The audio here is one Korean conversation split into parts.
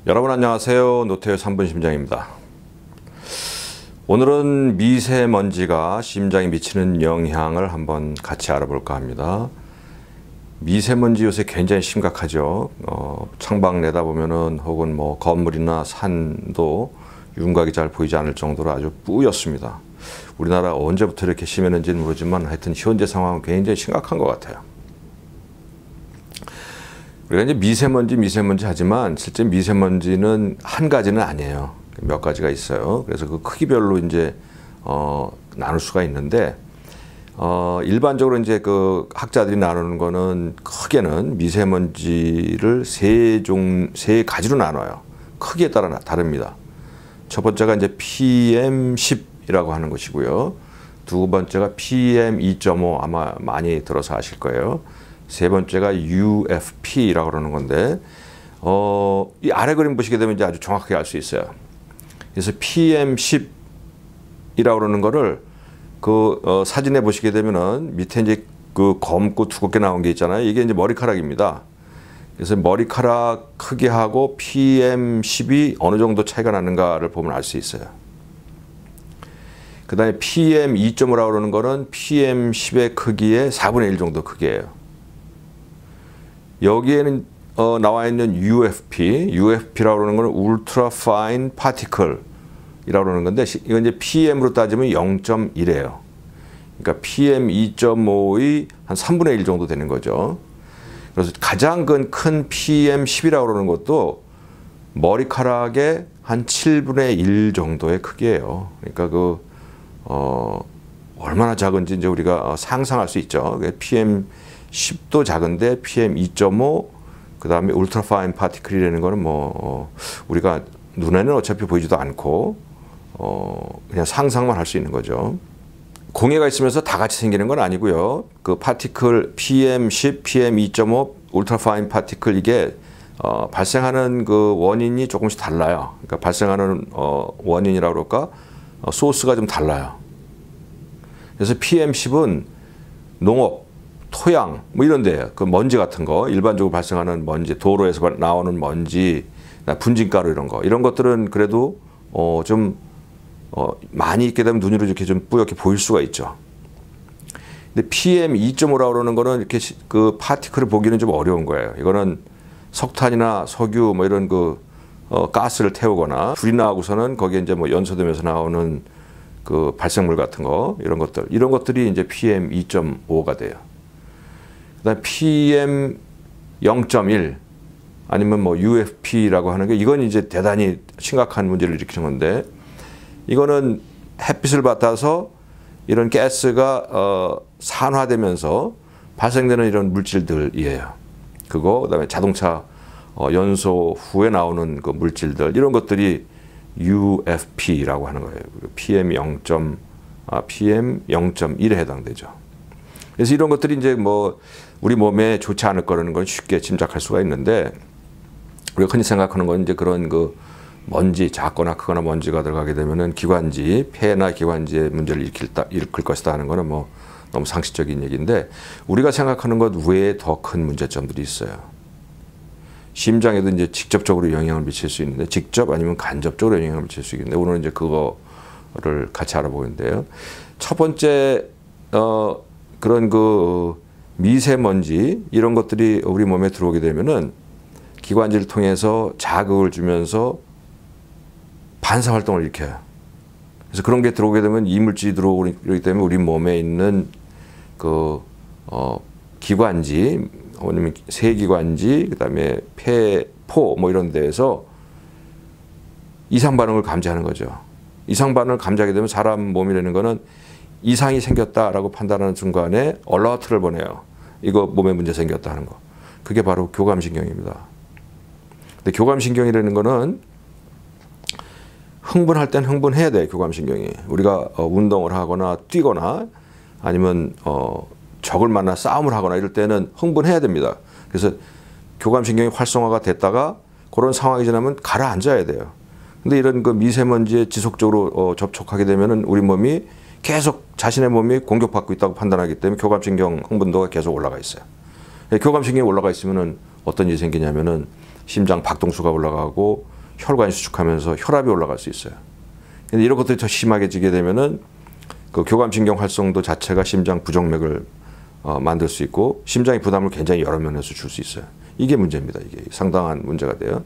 여러분 안녕하세요. 노태우 3분 심장입니다. 오늘은 미세먼지가 심장에 미치는 영향을 한번 같이 알아볼까 합니다. 미세먼지 요새 굉장히 심각하죠. 창밖 내다보면은 혹은 뭐 건물이나 산도 윤곽이 잘 보이지 않을 정도로 아주 뿌옇습니다. 우리나라 언제부터 이렇게 심했는지는 모르지만 하여튼 현재 상황은 굉장히 심각한 것 같아요. 우리가 이제 미세먼지 하지만 실제 미세먼지는 한 가지는 아니에요. 몇 가지가 있어요. 그래서 그 크기별로 이제 나눌 수가 있는데 일반적으로 이제 그 학자들이 나누는 거는 크게는 미세먼지를 세 가지로 나눠요. 크기에 따라 다릅니다. 첫 번째가 이제 PM10이라고 하는 것이고요. 두 번째가 PM2.5 아마 많이 들어서 아실 거예요. 세 번째가 UFP라고 그러는 건데 이 아래 그림 보시게 되면 이제 아주 정확하게 알 수 있어요. 그래서 PM10이라고 그러는 거를 그 사진에 보시게 되면은 밑에 이제 그 검고 두껍게 나온 게 있잖아요. 이게 이제 머리카락입니다. 그래서 머리카락 크기하고 PM10이 어느 정도 차이가 나는가를 보면 알 수 있어요. 그 다음에 PM2.5라고 그러는 거는 PM10의 크기의 4분의 1 정도 크기예요. 여기에는 나와 있는 UFP라고 그러는 거는 Ultra Fine Particle이라고 그러는 건데 이건 이제 PM으로 따지면 0.1이에요. 그러니까 PM2.5의 한 3분의 1 정도 되는 거죠. 그래서 가장 큰 PM10이라고 그러는 것도 머리카락의 한 7분의 1 정도의 크기예요. 그러니까 얼마나 작은지 이제 우리가 상상할 수 있죠. PM10도 작은데 PM2.5 그 다음에 울트라 파인 파티클이라는 거는 뭐 우리가 눈에는 어차피 보이지도 않고 그냥 상상만 할 수 있는 거죠. 공해가 있으면서 다 같이 생기는 건 아니고요. 그 파티클 PM10, PM2.5 울트라 파인 파티클 이게 발생하는 그 원인이 조금씩 달라요. 그러니까 발생하는 원인이라고 그럴까? 소스가 좀 달라요. 그래서 PM10은 농업 토양 뭐 이런 데 그 먼지 같은 거 일반적으로 발생하는 먼지 도로에서 나오는 먼지 분진가루 이런 것들은 그래도 좀 많이 있게 되면 눈으로 이렇게 좀 뿌옇게 보일 수가 있죠. 근데 PM2.5라고 그러는 거는 이렇게 그 파티클을 보기는 좀 어려운 거예요. 이거는 석탄이나 석유 뭐 이런 그 가스를 태우거나 불이 나고서는 거기에 이제 뭐 연소되면서 나오는 그 발생물 같은 거 이런 것들이 이제 PM2.5가 돼요. 그다음 PM 0.1 아니면 뭐 UFP라고 하는 게 이건 이제 대단히 심각한 문제를 일으키는 건데 이거는 햇빛을 받아서 이런 가스가 산화되면서 발생되는 이런 물질들이에요. 그다음에 자동차 연소 후에 나오는 그 물질들 이런 것들이 UFP라고 하는 거예요. PM 0.1에 해당되죠. 그래서 이런 것들이 이제 뭐 우리 몸에 좋지 않을 거라는 걸 쉽게 짐작할 수가 있는데 우리가 흔히 생각하는 건 이제 그런 그 먼지 작거나 크거나 먼지가 들어가게 되면은 기관지 폐나 기관지에 문제를 일으킬 것이다 하는 거는 뭐 너무 상식적인 얘기인데 우리가 생각하는 것 외에 더 큰 문제점들이 있어요. 심장에도 이제 직접적으로 영향을 미칠 수 있는데 직접 아니면 간접적으로 영향을 미칠 수 있는데 오늘은 이제 그거를 같이 알아보는데요. 첫 번째 그런 그 미세먼지 이런 것들이 우리 몸에 들어오게 되면은 기관지를 통해서 자극을 주면서 반사 활동을 일으켜요. 그래서 그런 게 들어오게 되면 이물질이 들어오기 때문에 우리 몸에 있는 그 기관지 아니면 세기관지 그다음에 폐, 포 뭐 이런 데에서 이상 반응을 감지하는 거죠. 이상 반응을 감지하게 되면 사람 몸이라는 거는 이상이 생겼다라고 판단하는 순간에 얼러트를 보내요. 이거 몸에 문제 생겼다 하는 거. 그게 바로 교감신경입니다. 근데 교감신경이라는 거는 흥분할 땐 흥분해야 돼, 교감신경이. 우리가 운동을 하거나 뛰거나 아니면 적을 만나 싸움을 하거나 이럴 때는 흥분해야 됩니다. 그래서 교감신경이 활성화가 됐다가 그런 상황이 지나면 가라앉아야 돼요. 근데 이런 그 미세먼지에 지속적으로 접촉하게 되면은 우리 몸이 계속 자신의 몸이 공격받고 있다고 판단하기 때문에 교감신경 흥분도가 계속 올라가 있어요. 교감신경이 올라가 있으면은 어떤 일이 생기냐면은 심장 박동수가 올라가고 혈관이 수축하면서 혈압이 올라갈 수 있어요. 근데 이런 것들이 더 심하게지게 되면은 그 교감신경 활성도 자체가 심장 부정맥을 만들 수 있고 심장의 부담을 굉장히 여러 면에서 줄 수 있어요. 이게 문제입니다. 이게 상당한 문제가 돼요.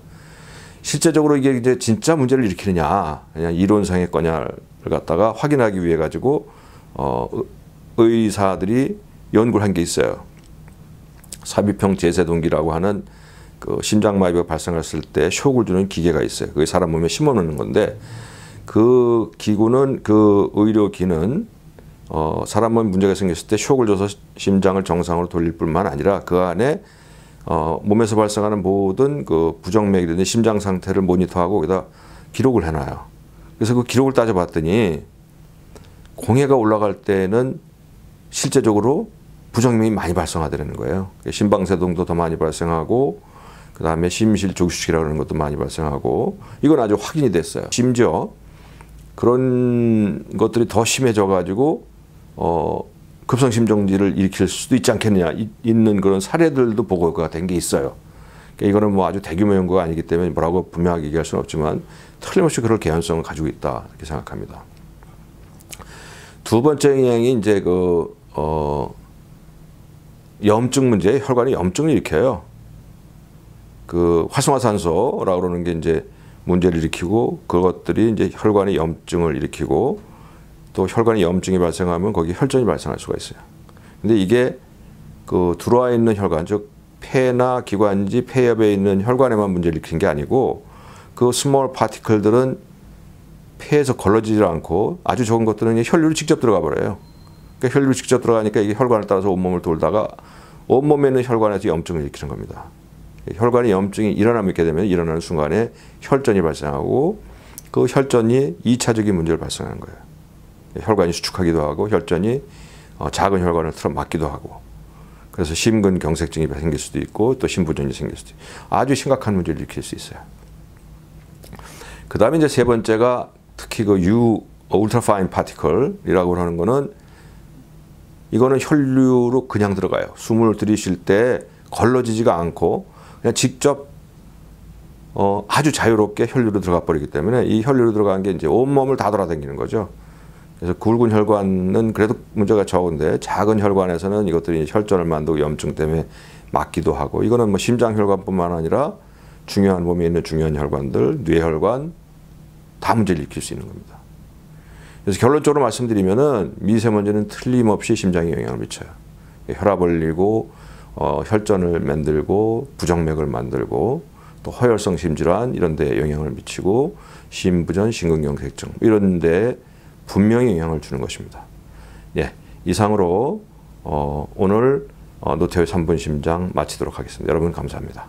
실제적으로 이게 이제 진짜 문제를 일으키느냐, 그냥 이론상의 거냐를 갖다가 확인하기 위해 가지고 의사들이 연구를 한 게 있어요. 삽입형 제세동기라고 하는 그 심장마비가 발생했을 때 쇼크를 주는 기계가 있어요. 그게 사람 몸에 심어놓는 건데 그 기구는 그 의료기는 사람 몸에 문제가 생겼을 때 쇼크를 줘서 심장을 정상으로 돌릴 뿐만 아니라 그 안에 몸에서 발생하는 모든 그 부정맥이든 심장 상태를 모니터하고 거기다 기록을 해놔요. 그래서 그 기록을 따져봤더니 공해가 올라갈 때는 실제적으로 부정맥이 많이 발생하더라는 거예요. 심방세동도 더 많이 발생하고 그 다음에 심실조직축이라고 하는 것도 많이 발생하고 이건 아주 확인이 됐어요. 심지어 그런 것들이 더 심해져 가지고 급성심정지를 일으킬 수도 있지 않겠느냐 있는 그런 사례들도 보고가 된 게 있어요. 그러니까 이거는 뭐 아주 대규모 연구가 아니기 때문에 뭐라고 분명하게 얘기할 수는 없지만 틀림없이 그럴 개연성을 가지고 있다 이렇게 생각합니다. 두 번째 영향이 이제 그 염증 문제, 혈관이 염증을 일으켜요. 그 활성화산소라고 그러는 게 이제 문제를 일으키고 그것들이 이제 혈관의 염증을 일으키고 또 혈관의 염증이 발생하면 거기 혈전이 발생할 수가 있어요. 근데 이게 그 들어와 있는 혈관, 즉 폐나 기관지, 폐엽에 있는 혈관에만 문제를 일으키는 게 아니고 그 스몰 파티클들은 폐에서 걸러지지 않고 아주 적은 것들은 혈류로 직접 들어가 버려요. 그러니까 혈류로 직접 들어가니까 이게 혈관을 따라서 온몸을 돌다가 온몸에 있는 혈관에서 염증을 일으키는 겁니다. 혈관의 염증이 일어나게 되면 일어나는 순간에 혈전이 발생하고 그 혈전이 2차적인 문제를 발생하는 거예요. 혈관이 수축하기도 하고 혈전이 작은 혈관을 틀어막기도 하고 그래서 심근경색증이 생길 수도 있고 또 심부전이 생길 수도 있고 아주 심각한 문제를 일으킬 수 있어요. 그 다음에 이제 세 번째가 특히 그 울트라파인 파티클이라고 하는 거는 이거는 혈류로 그냥 들어가요. 숨을 들이쉴 때 걸러지지가 않고 그냥 직접 아주 자유롭게 혈류로 들어가 버리기 때문에 이 혈류로 들어간 게 이제 온몸을 다 돌아다니는 거죠. 그래서 굵은 혈관은 그래도 문제가 적은데 작은 혈관에서는 이것들이 혈전을 만들고 염증 때문에 막기도 하고 이거는 뭐 심장혈관뿐만 아니라 중요한 몸에 있는 중요한 혈관들, 뇌혈관 다 문제를 일으킬 수 있는 겁니다. 그래서 결론적으로 말씀드리면은 미세먼지는 틀림없이 심장에 영향을 미쳐요. 혈압을 올리고 혈전을 만들고 부정맥을 만들고 또 허혈성 심질환 이런 데 영향을 미치고 심부전, 심근경색증 이런 데 분명히 영향을 주는 것입니다. 예, 이상으로 오늘 노태우의 3분 심장 마치도록 하겠습니다. 여러분 감사합니다.